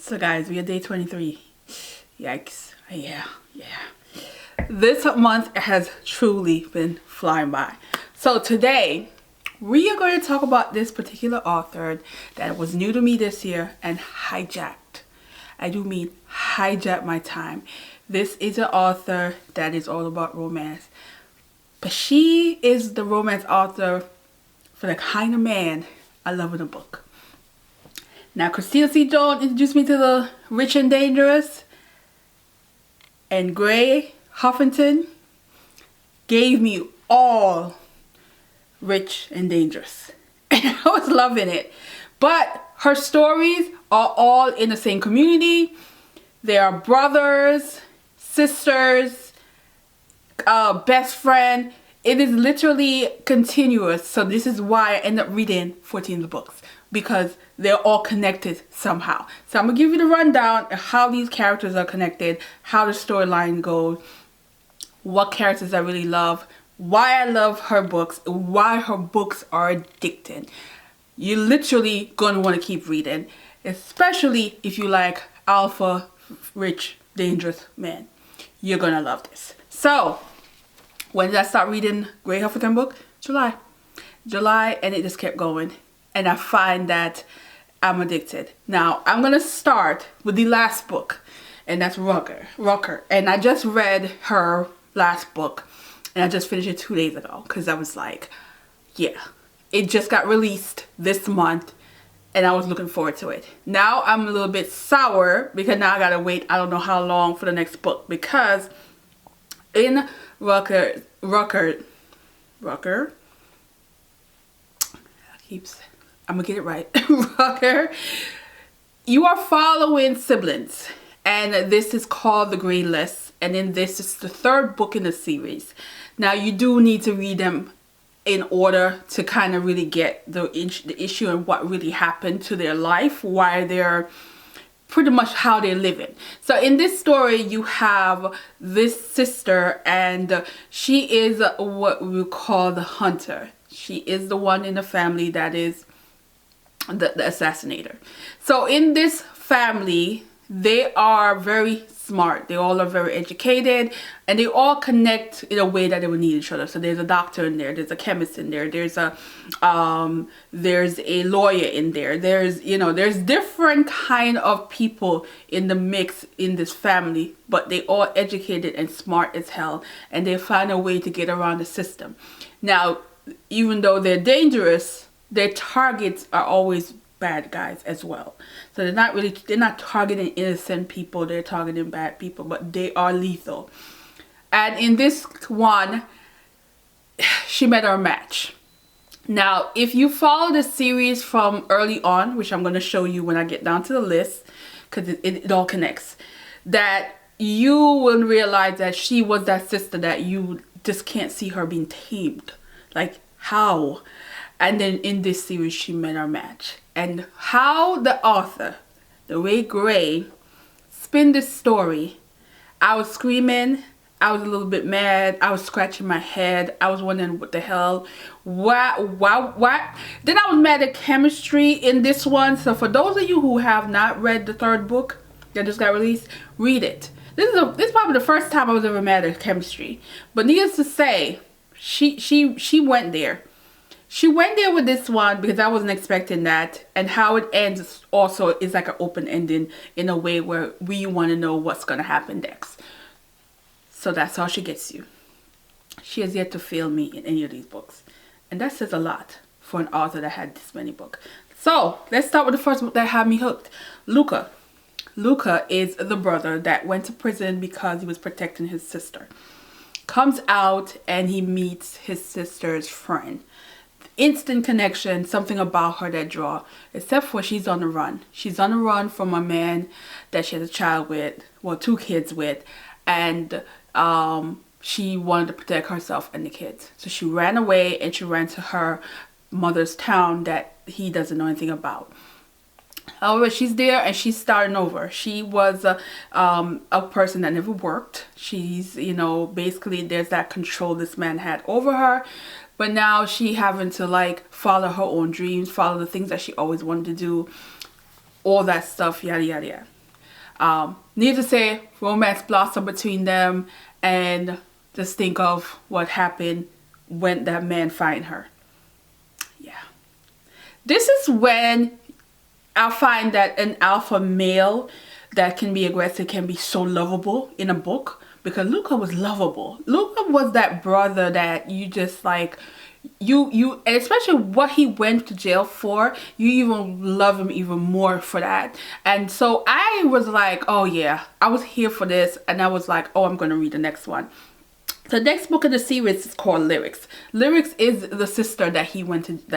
So guys, we are day 23. Yikes. Yeah. This month has truly been flying by. So today, we are going to talk about this particular author that was new to me this year and hijacked. I do mean hijacked my time. This is an author that is all about romance. But she is the romance author for the kind of man I love in a book. Now, Christina C. Jones introduced me to the Rich and Dangerous, and Gray Huffington gave me all Rich and Dangerous. And I was loving it. But her stories are all in the same community. They are brothers, sisters, best friend. It is literally continuous. So this is why I end up reading 14 of the books, because they're all connected somehow. So I'm going to give you the rundown of how these characters are connected, how the storyline goes, what characters I really love, why I love her books, why her books are addicting. You're literally going to want to keep reading, especially if you like alpha, rich, dangerous men. You're going to love this. So, when did I start reading Gray Huffington book? July, and it just kept going. And I find that I'm addicted. Now, I'm going to start with the last book, and that's Rucker. And I just read her last book, and I just finished it 2 days ago, because I was like, yeah, it just got released this month, and I was looking forward to it. Now, I'm a little bit sour, because now I got to wait, I don't know how long for the next book, because in Rucker, I'm gonna get it right. Rucker, you are following siblings, and this is called The Gray List, and then this is the third book in the series. Now you do need to read them in order to kind of really get the issue and what really happened to their life, why they're pretty much how they're living. So in this story, you have this sister, and she is what we call the hunter. She is the one in the family that is the assassinator. So in this family, they are very smart. They all are very educated, and they all connect in a way that they will need each other. So there's a doctor in there, there's a chemist in there, there's a lawyer in there, there's different kind of people in the mix in this family, but they all educated and smart as hell, and they find a way to get around the system. Now, even though they're dangerous, their targets are always bad guys as well. So they're not targeting innocent people, they're targeting bad people, but they are lethal. And in this one, she met her match. Now, if you follow the series from early on, which I'm going to show you when I get down to the list, because it all connects, that you will realize that she was that sister that you just can't see her being tamed. Like, how? And then in this series, she met her match. And how the author, the way Gray, spin this story, I was screaming, I was a little bit mad, I was scratching my head, I was wondering what the hell, what? Then I was mad at chemistry in this one. So for those of you who have not read the third book that just got released, read it. This is probably the first time I was ever mad at chemistry. But needless to say, she went there. She went there with this one because I wasn't expecting that. And how it ends also is like an open ending in a way where we want to know what's going to happen next. So that's how she gets you. She has yet to fail me in any of these books. And that says a lot for an author that had this many books. So let's start with the first book that had me hooked. Luca. Luca is the brother that went to prison because he was protecting his sister. Comes out and he meets his sister's friend. Instant connection, something about her that draw, except for she's on the run. She's on the run from a man that she has a child with, well, 2 kids with, and she wanted to protect herself and the kids. So she ran away, and she ran to her mother's town that he doesn't know anything about. However, she's there and she's starting over. She was a person that never worked. She's, basically there's that control this man had over her. But now she having to like follow her own dreams, follow the things that she always wanted to do, all that stuff, yada, yada, yada. Needless to say, romance blossomed between them, and just think of what happened when that man find her. Yeah. This is when I find that an alpha male that can be aggressive can be so lovable in a book, because Luca was lovable. Luca was that brother that you just like, you and especially what he went to jail for, you even love him even more for that. And so I was like, oh yeah, I was here for this, and I was like, oh, I'm gonna read the next one. The next book in the series is called Lyrics. Lyrics is the sister that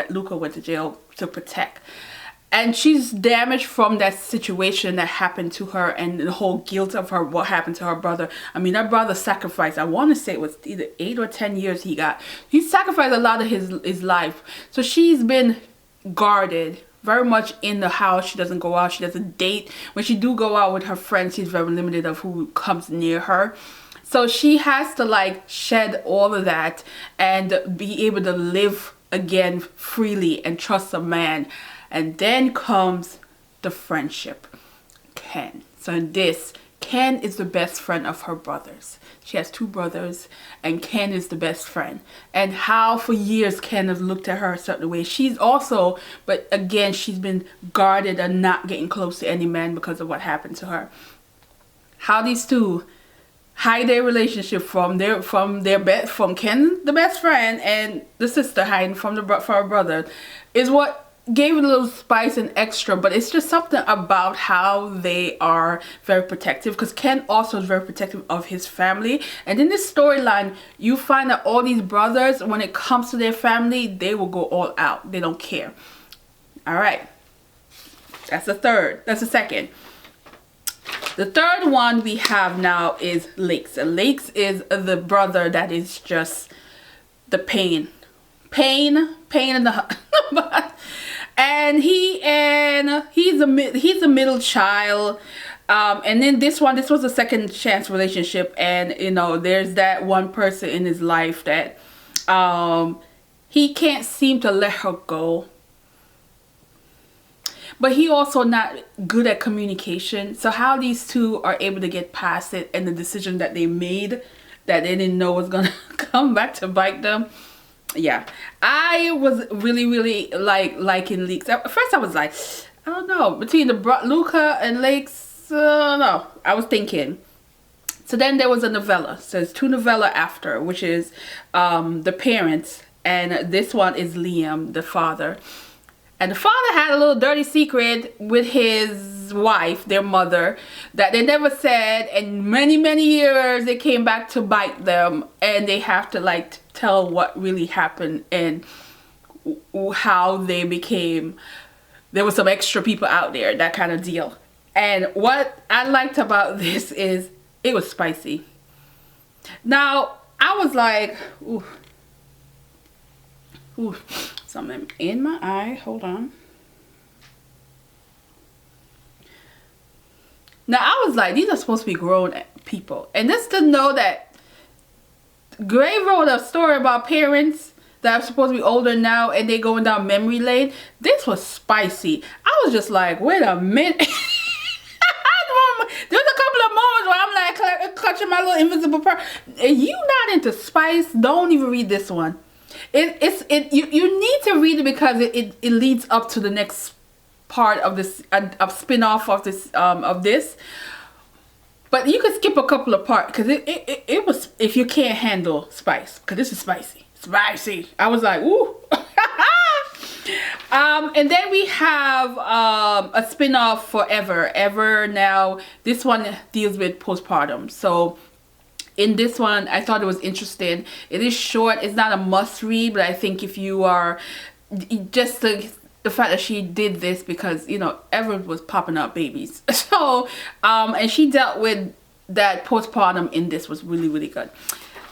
Luca went to jail to protect. And she's damaged from that situation that happened to her, and the whole guilt of her, what happened to her brother. I mean, that brother sacrificed, I want to say it was either 8 or 10 years he got. He sacrificed a lot of his life. So she's been guarded very much in the house. She doesn't go out. She doesn't date. When she do go out with her friends, she's very limited of who comes near her. So she has to like shed all of that and be able to live again freely and trust a man. And then comes the friendship, Ken. So in this, Ken is the best friend of her brothers. She has 2 brothers, and Ken is the best friend. And how for years Ken has looked at her a certain way. She's also, but again, she's been guarded and not getting close to any man because of what happened to her. How these two hide their relationship from Ken, the best friend, and the sister hiding from her brother, is what gave it a little spice and extra. But it's just something about how they are very protective, because Ken also is very protective of his family. And in this storyline, you find that all these brothers, when it comes to their family, they will go all out. They don't care. All right, that's the second. The third one we have now is Lakes. And Lakes is the brother that is just the pain in the butt. And he's a middle child. And then this was a second chance relationship, and you know, there's that one person in his life that he can't seem to let her go. But he also not good at communication. So how these two are able to get past it, and the decision that they made that they didn't know was gonna come back to bite them. Yeah, I was really liking Lakes. At first I was like, I don't know, between Luca and Lakes, no, I was thinking. So then there was a novella. So there's 2 novella after, which is The Parents, and this one is Liam, the father. And the father had a little dirty secret with his wife, their mother, that they never said. And many years they came back to bite them, and they have to like tell what really happened and how they became, there was some extra people out there, that kind of deal. And what I liked about this is it was spicy. Now I was like, ooh, something in my eye, hold on. Now I was like, these are supposed to be grown people, and just to know that Gray wrote a story about parents that are supposed to be older now, and they going down memory lane. This was spicy. I was just like, wait a minute. There's a couple of moments where I'm like clutching my little invisible purse. You not into spice, don't even read this one. You need to read it, because it leads up to the next part of this spin-off of this. But you could skip a couple of parts, because it was, if you can't handle spice, because this is spicy. I was like, ooh. And then we have a spin-off for Ever. Now this one deals with postpartum. So in this one, I thought it was interesting. It is short. It's not a must read, but I think if you are, just the fact that she did this, because you know, Ever was popping out babies. So and she dealt with that postpartum in this, was really good.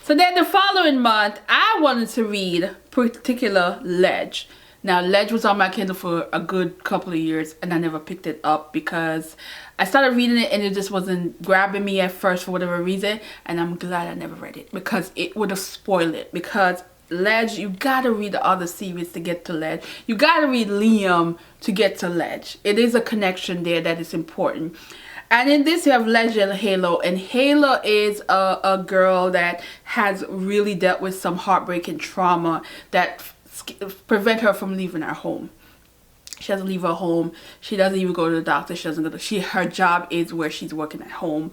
So then the following month, I wanted to read particular Ledge. Now Ledge was on my Kindle for a good couple of years, and I never picked it up because I started reading it and it just wasn't grabbing me at first for whatever reason. And I'm glad I never read it, because it would have spoiled it. Because Ledge, you gotta read the other series to get to Ledge. You gotta read Liam to get to Ledge. It is a connection there that is important. And in this you have Legend Halo, and Halo is a girl that has really dealt with some heartbreaking trauma that prevent her from leaving her home. She doesn't leave her home. She doesn't even go to the doctor. She doesn't go to, her job is where she's working at home.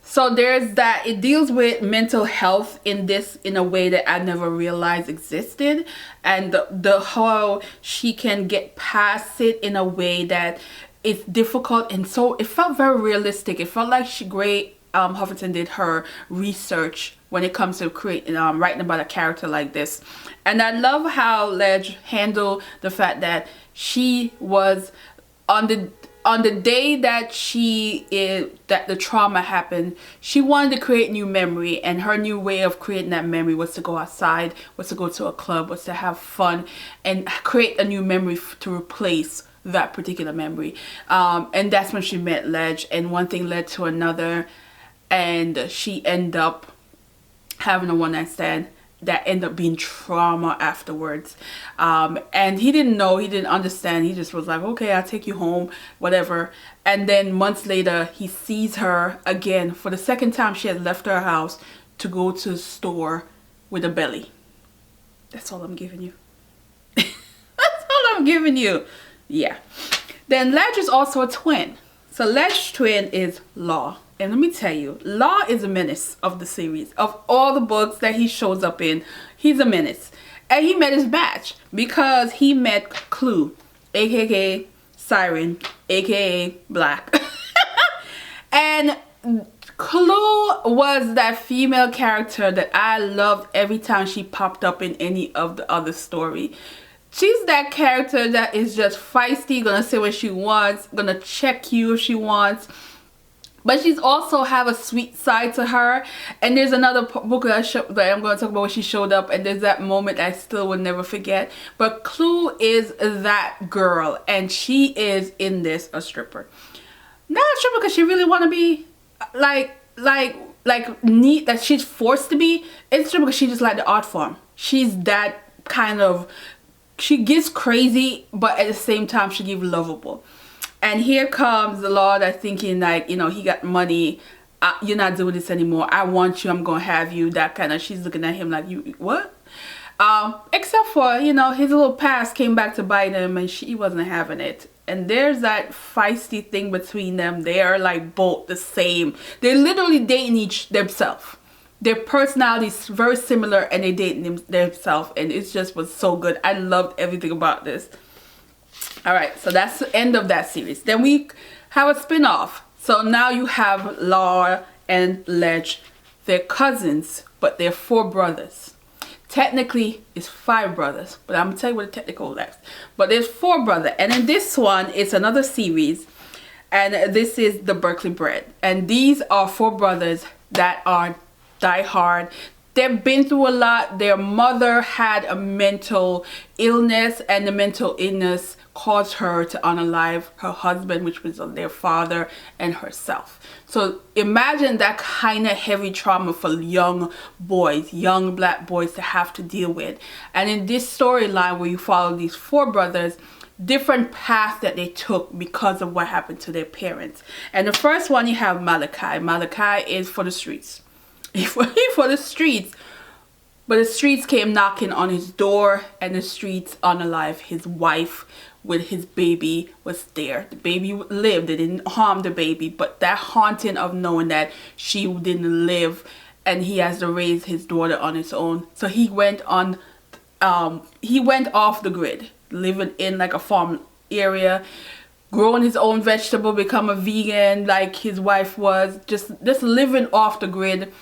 So there's that. It deals with mental health in this in a way that I never realized existed, and the how she can get past it in a way that it's difficult, and so it felt very realistic. It felt like Huffington did her research when it comes to creating writing about a character like this. And I love how Ledge handled the fact that she was on the day that that the trauma happened, she wanted to create new memory, and her new way of creating that memory was to go outside, was to go to a club, was to have fun and create a new memory to replace that particular memory. And that's when she met Ledge, and one thing led to another, and she ended up having a one-night stand that ended up being trauma afterwards. And he didn't know, he didn't understand. He just was like, okay, I'll take you home, whatever. And then months later, he sees her again for the second time. She had left her house to go to the store with a belly. That's all I'm giving you. That's all I'm giving you. Yeah. Then Ledge is also a twin. So Ledge's twin is Law. And let me tell you, Law is a menace of the series. Of all the books that he shows up in, he's a menace. And he met his match because he met Clue, aka Siren, aka Black. And Clue was that female character that I loved every time she popped up in any of the other story. She's that character that is just feisty, gonna say what she wants, gonna check you if she wants. But she's also have a sweet side to her. And there's another book that I'm going to talk about where she showed up, and there's that moment I still will never forget. But Clue is that girl, and she is in this a stripper. Not a stripper because she really want to be like neat, that she's forced to be. It's a stripper because she just like the art form. She's that kind of, she gets crazy, but at the same time she gives lovable. And here comes the Lord that's thinking like, you know, he got money. You're not doing this anymore. I want you. I'm going to have you. That kind of, she's looking at him like, you, what? Except for, you know, his little past came back to bite him, and she wasn't having it. And there's that feisty thing between them. They are like both the same. They're literally dating themselves. Their personalities very similar, and they dating themselves. And it just was so good. I loved everything about this. Alright, so that's the end of that series. Then we have a spin-off. So now you have Laura and Ledge. They're cousins, but they're 4 brothers. Technically, it's 5 brothers, but I'm going to tell you what the technical is. But there's 4 brothers. And in this one, it's another series. And this is the Berkeley Bred. And these are 4 brothers that are diehard. They've been through a lot. Their mother had a mental illness, and the mental illness caused her to unalive her husband, which was their father, and herself. So imagine that kind of heavy trauma for young boys, young black boys to have to deal with. And in this storyline where you follow these 4 brothers, different paths that they took because of what happened to their parents. And the first one, you have Malachi. Malachi is for the streets. For the streets. But the streets came knocking on his door, and the streets unalive his wife with his baby was there. The baby lived. They didn't harm the baby, but that haunting of knowing that she didn't live, and he has to raise his daughter on his own. So he went on he went off the grid, living in like a farm area, growing his own vegetable, become a vegan like his wife was, just living off the grid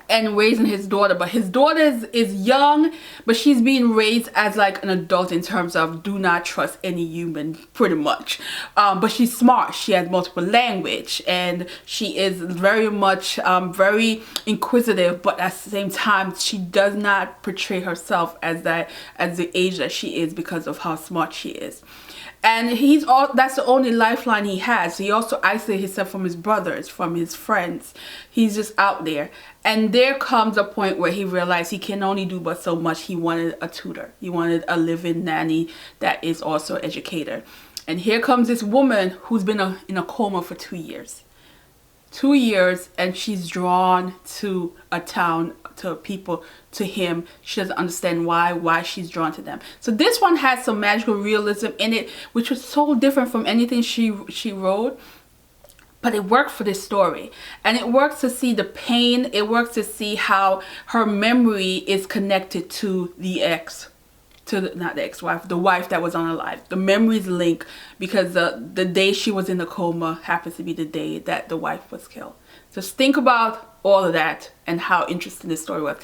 and raising his daughter. But his daughter is young, but she's being raised as like an adult in terms of do not trust any human, pretty much. But she's smart. She has multiple language, and she is very much very inquisitive, but at the same time she does not portray herself as the age that she is because of how smart she is. And that's the only lifeline he has. He also isolates himself from his brothers, from his friends. He's just out there. And there comes a point where he realized he can only do but so much. He wanted a tutor. He wanted a living nanny that is also an educator. And here comes this woman who's been in a coma for 2 years. 2 years, and she's drawn to a town, to people, to him. She doesn't understand why she's drawn to them. So this one has some magical realism in it, which was so different from anything she wrote. But it worked for this story, and it works to see the pain. It works to see how her memory is connected to the ex, not the ex-wife, the wife that was unalive. The memories link, because the day she was in a coma happens to be the day that the wife was killed. Just think about all of that and how interesting this story was.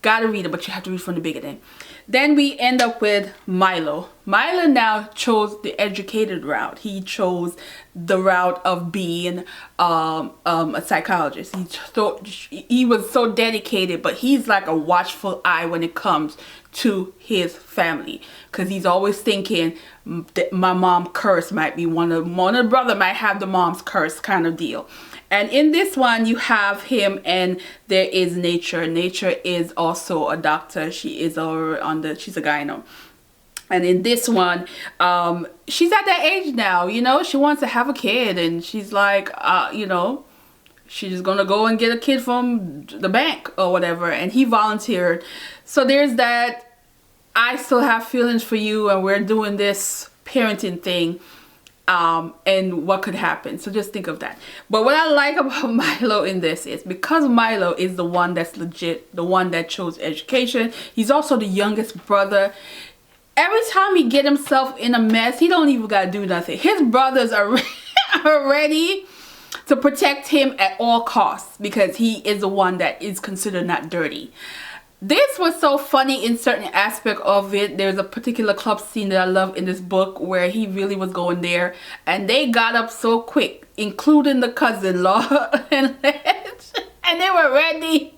Gotta read it, but you have to read from the beginning. Then we end up with Milo. Milo now chose the educated route. He chose the route of being a psychologist. He was so dedicated, but he's like a watchful eye when it comes to his family, because he's always thinking that my mom curse might be one of the brother might have the mom's curse kind of deal. And in this one, you have him, and there is Nature. Nature is also a doctor. She is she's a gyno. And in this one, she's at that age now, you know, she wants to have a kid, and she's like, you know, she's gonna go and get a kid from the bank or whatever. And he volunteered. So there's that, I still have feelings for you, and we're doing this parenting thing. And what could happen. So just think of that. But what I like about Milo in this is, because Milo is the one that's legit, the one that chose education, he's also the youngest brother. Every time he get himself in a mess, he don't even gotta do nothing. His brothers are ready to protect him at all costs, because he is the one that is considered not dirty. This was so funny in certain aspect of it. There's a particular club scene that I love in this book where he really was going there, and they got up so quick, including the cousin-in-law, and they were ready.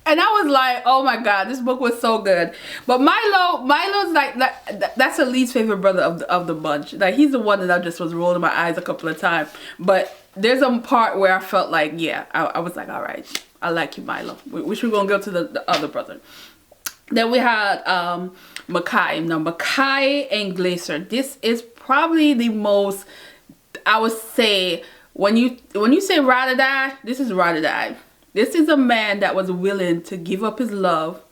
And I was like, oh my god, this book was so good. But Milo's like that's the least favorite brother of the bunch. Like, he's the one that I just was rolling my eyes a couple of times. But there's a part where I felt like, yeah, I was like, all right, I like you, Milo. Which we're gonna go to the other brother. Then we had Maai. Now, Maai and Glacier. This is probably the most, I would say, when you say ride or die, this is ride or die. This is a man that was willing to give up his love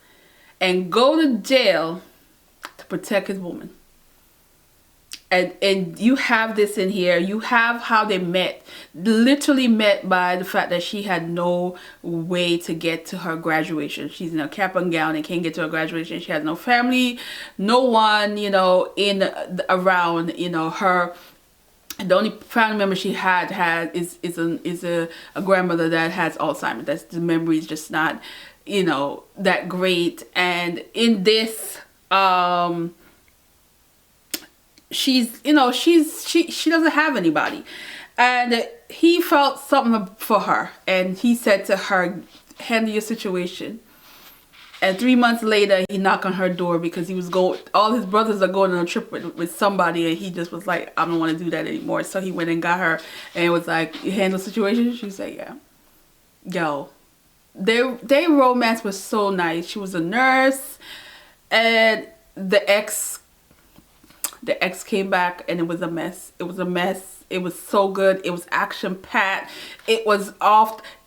and go to jail to protect his woman. And you have this in here. You have how they met. Literally met by the fact that she had no way to get to her graduation. She's in a cap and gown and can't get to her graduation. She has no family, no one, you know, around, you know, her. The only family member she had is a grandmother that has Alzheimer's. That's, the memory is just not, you know, that great. And in this, she's, you know, she doesn't have anybody, and he felt something for her, and he said to her, handle your situation. And 3 months later, he knocked on her door, because he was all his brothers are going on a trip with somebody, and he just was like, I don't want to do that anymore. So he went and got her, and it was like, you handle the situation? She said, yeah. Yo, their romance was so nice. She was a nurse, and the ex came back, and it was a mess. It was a mess. It was so good. It was action packed. It was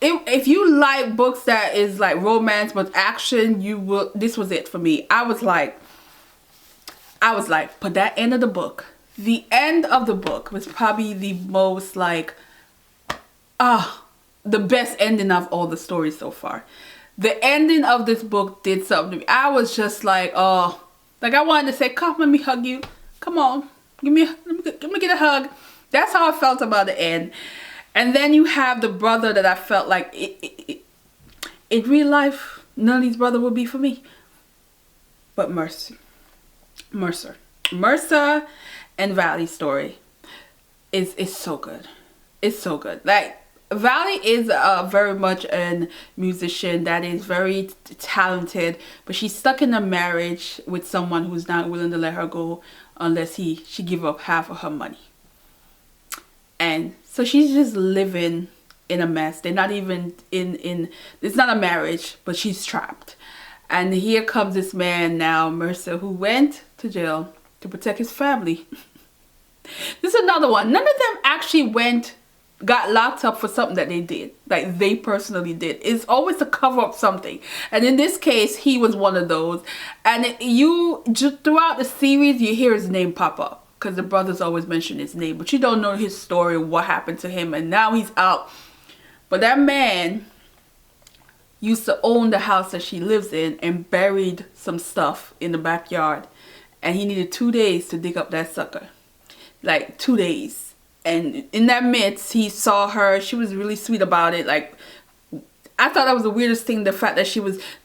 if you like books that is like romance but action, this was it for me. I was like, but that end of the book, was probably the most like, the best ending of all the stories so far. The ending of this book did something to me. I was just like, oh, like I wanted to say, come, let me hug you. Come on, let me get a hug. That's how I felt about the end. And then you have the brother that I felt like in real life, none of these brothers would be for me. But Mercer and Valley story is so good. It's so good. Like, Valley is very much a musician that is very talented, but she's stuck in a marriage with someone who's not willing to let her go unless she give up half of her money. And so she's just living in a mess. They're not even it's not a marriage, but she's trapped. And here comes this man now, Mercer, who went to jail to protect his family. This is another one. None of them actually went got locked up for something that they did, like they personally did. It's always to cover up something, and in this case he was one of those. And you just throughout the series you hear his name pop up because the brothers always mention his name, but you don't know his story, what happened to him, and now he's out. But that man used to own the house that she lives in and buried some stuff in the backyard, and he needed 2 days to dig up that sucker, like 2 days. And in that midst, he saw her. She was really sweet about it. Like, I thought that was the weirdest thing, the fact that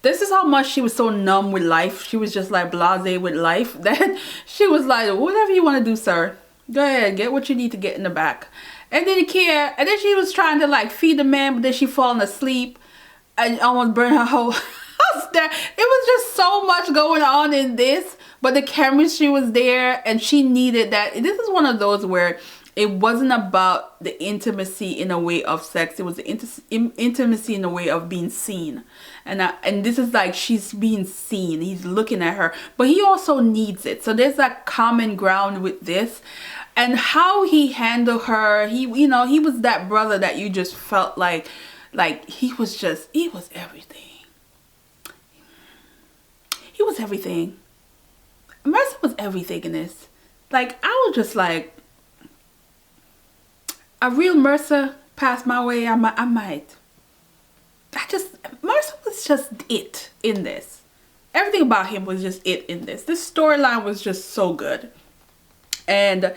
this is how much she was so numb with life. She was just like blasé with life that she was like, whatever you want to do, sir. Go ahead, get what you need to get in the back. And didn't care. And then she was trying to like feed the man, but then she falling asleep and almost burned her whole house down. It was just so much going on in this. But the chemistry was there, and she needed that. This is one of those where it wasn't about the intimacy in a way of sex. It was the intimacy in a way of being seen. And this is like she's being seen. He's looking at her. But he also needs it. So there's that common ground with this. And how he handled her. He was that brother that you just felt like he was everything. He was everything. Mercer was everything in this. Like, I was just like, a real Mercer passed my way, I might. Mercer was just it in this. Everything about him was just it in this. This storyline was just so good. And,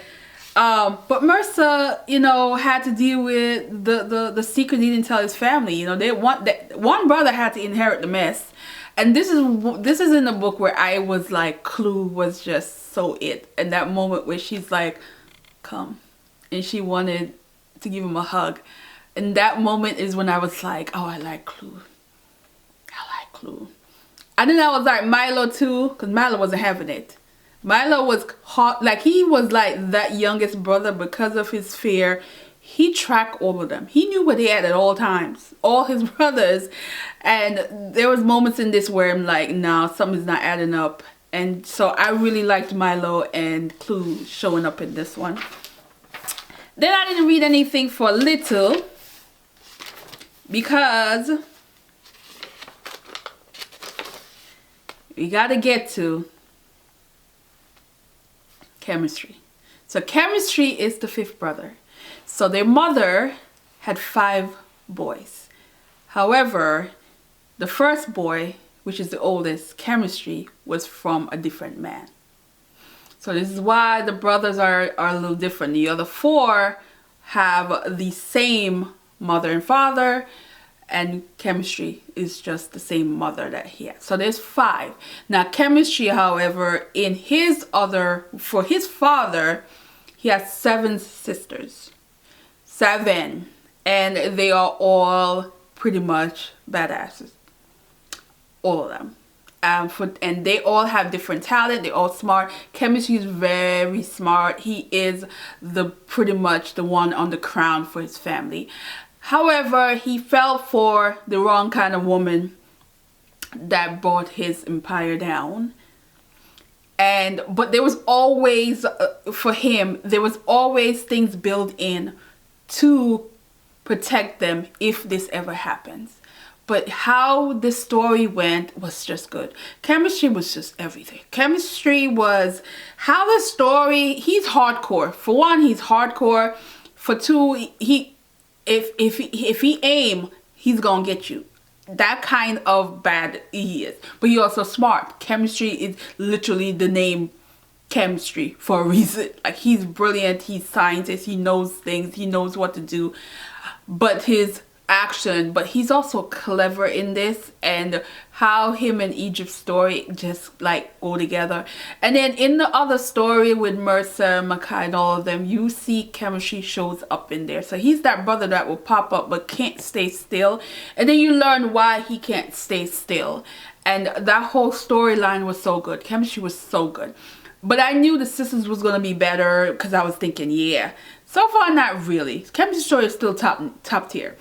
but Mercer, had to deal with the secret he didn't tell his family. One brother had to inherit the mess. And this is in the book where I was like, Clue was just so it. And that moment where she's like, come. And she wanted to give him a hug, and that moment is when I was like, oh, I like Clue. And then I was like Milo too, because Milo wasn't having it. Milo was hot, like he was like that youngest brother. Because of his fear, he tracked all of them. He knew where they at all times, all his brothers. And there was moments in this where I'm like, nah, something's not adding up. And so I really liked Milo and Clue showing up in this one. Then I didn't read anything for a little because we gotta get to chemistry. So chemistry is the fifth brother. So their mother had 5 boys. However, the first boy, which is the oldest, chemistry, was from a different man. So this is why the brothers are a little different. The other 4 have the same mother and father, and chemistry is just the same mother that he has. So there's 5. Now chemistry, however, for his father, he has 7 sisters. 7. And they are all pretty much badasses. All of them. And they all have different talent. They're all smart. Chemistry is very smart. He is pretty much the one on the crown for his family. However, he fell for the wrong kind of woman that brought his empire down. But there was always, for him, there was always things built in to protect them if this ever happens. But how the story went was just good. Chemistry was just everything. Chemistry was how the story, he's hardcore. For one, he's hardcore. For 2, if he aim, he's gonna get you. That kind of bad he is. But he also smart. Chemistry is literally the name chemistry for a reason. Like, he's brilliant, he's scientist, he knows things, he knows what to do. But he's also clever in this, and how him and Egypt's story just like go together. And then in the other story with Mercer, Maai, and all of them, you see chemistry shows up in there. So he's that brother that will pop up but can't stay still, and then you learn why he can't stay still. And that whole storyline was so good. Chemistry was so good. But I knew the sisters was gonna be better because I was thinking, yeah. So far, not really. Chemistry story is still top tier.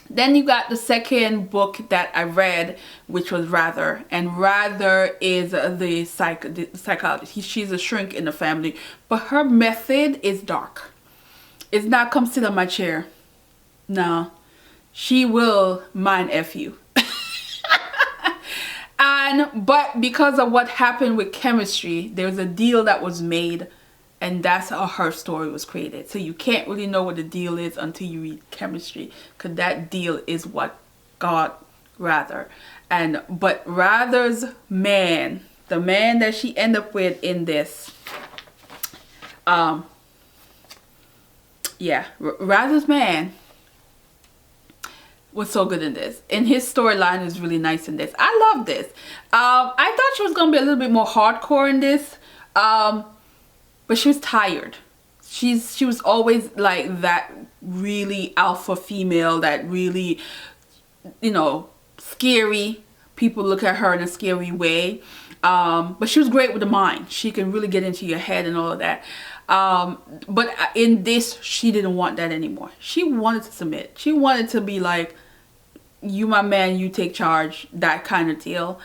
Then you got the second book that I read, which was Rather. And Rather is the psychologist. She's a shrink in the family. But her method is dark. It's not come sit on my chair. No, she will mind F you. But because of what happened with chemistry, there's a deal that was made, and that's how her story was created. So you can't really know what the deal is until you read chemistry, because that deal is what got Rather. But Rather's man, the man that she ended up with in this, Rather's man was so good in this, and his storyline is really nice in this. I love this. I thought she was gonna be a little bit more hardcore in this, but she was tired. She was always like that really alpha female, that really, you know, scary. People look at her in a scary way, but she was great with the mind. She can really get into your head and all of that. But in this, she didn't want that anymore. She wanted to submit. She wanted to be like, you my man, you take charge, that kind of deal,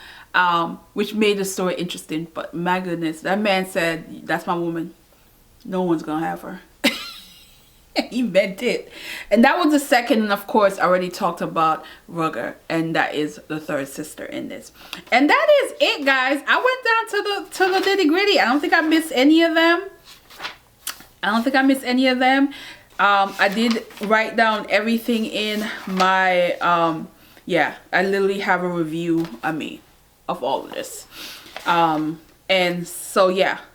which made the story interesting. But my goodness, that man said, that's my woman, no one's gonna have her. He meant it. And that was the second, and of course I already talked about Rugger, and that is the third sister in this. And that is it, guys. I went down to the nitty gritty. I don't think I missed any of them. I did write down everything in my I literally have a review of all of this. And so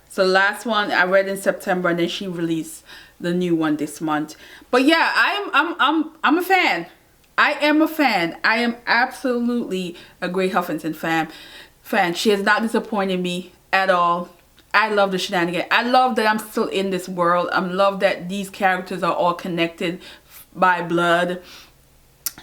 so the last one I read in September, and then she released the new one this month. But yeah, I'm a fan. I am a fan. I am absolutely a great Huffington fan. She has not disappointed me at all. I love the shenanigans. I love that I'm still in this world. I love that these characters are all connected by blood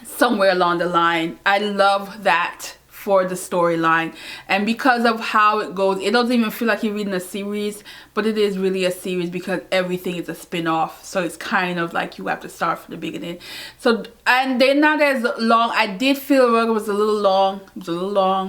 somewhere along the line. I love that for the storyline, and because of how it goes, it doesn't even feel like you're reading a series, but it is really a series because everything is a spin-off. So it's kind of like you have to start from the beginning. So, and they're not as long. I did feel Rugger was a little long.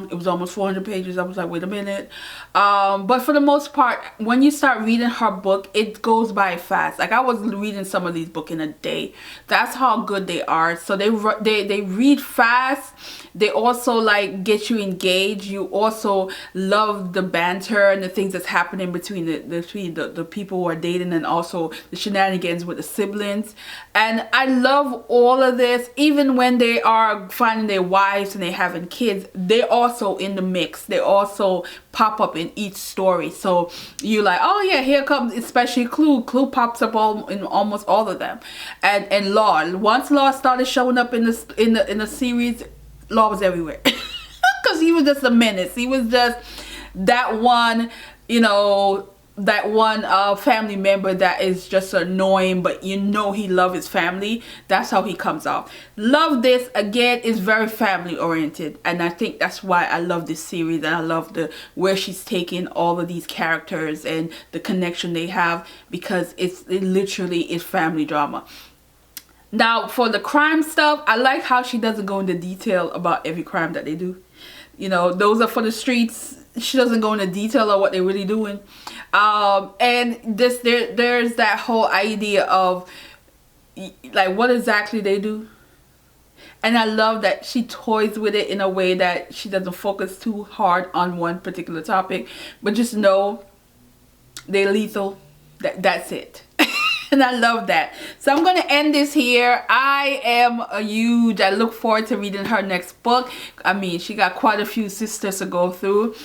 It was almost 400 pages. I was like, wait a minute. But for the most part, when you start reading her book, it goes by fast. Like I was reading some of these books in a day. That's how good they are. So they read fast. They also like get you engaged. You also love the banter and the things that's happening between the people who are dating, and also the shenanigans with the siblings. And I love all of this. Even when they are finding their wives and they having kids, they're also in the mix. They also pop up in each story. So you're like, oh yeah, here comes especially Clue. Clue pops up in almost all of them. And Law. Once Law started showing up in the series, Law was everywhere. Because he was just a menace. He was just that one, you know, that one family member that is just annoying, but you know he loves his family. That's how he comes off. Love this. Again, is very family oriented, and I think that's why I love this series, and I love where she's taking all of these characters and the connection they have, because it literally is family drama. Now for the crime stuff, I like how she doesn't go into detail about every crime that they do. You know, those are for the streets. She doesn't go into detail of what they're really doing. And there's that whole idea of like what exactly they do. And I love that she toys with it in a way that she doesn't focus too hard on one particular topic, but just know they're lethal. That's it. And I love that. So I'm going to end this here. I look forward to reading her next book. I mean, she got quite a few sisters to go through,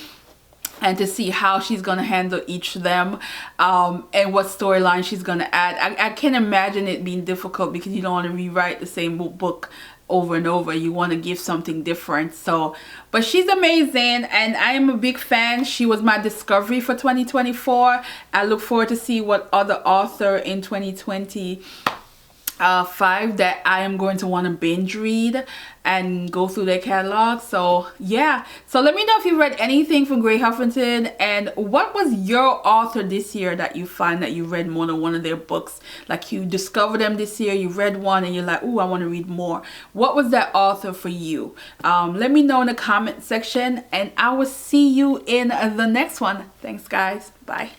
and to see how she's going to handle each of them, and what storyline she's going to add. I can imagine it being difficult because you don't want to rewrite the same book over and over. You want to give something different. So, but she's amazing, and I am a big fan. She was my discovery for 2024. I look forward to see what other author in 2025 that I am going to want to binge read and go through their catalog. So yeah, so let me know if you read anything from Grey Huffington, and what was your author this year that you find that you read more than one of their books. Like you discovered them this year, you read one and you're like, ooh, I want to read more. What was that author for you? Let me know in the comment section, and I will see you in the next one. Thanks guys. Bye.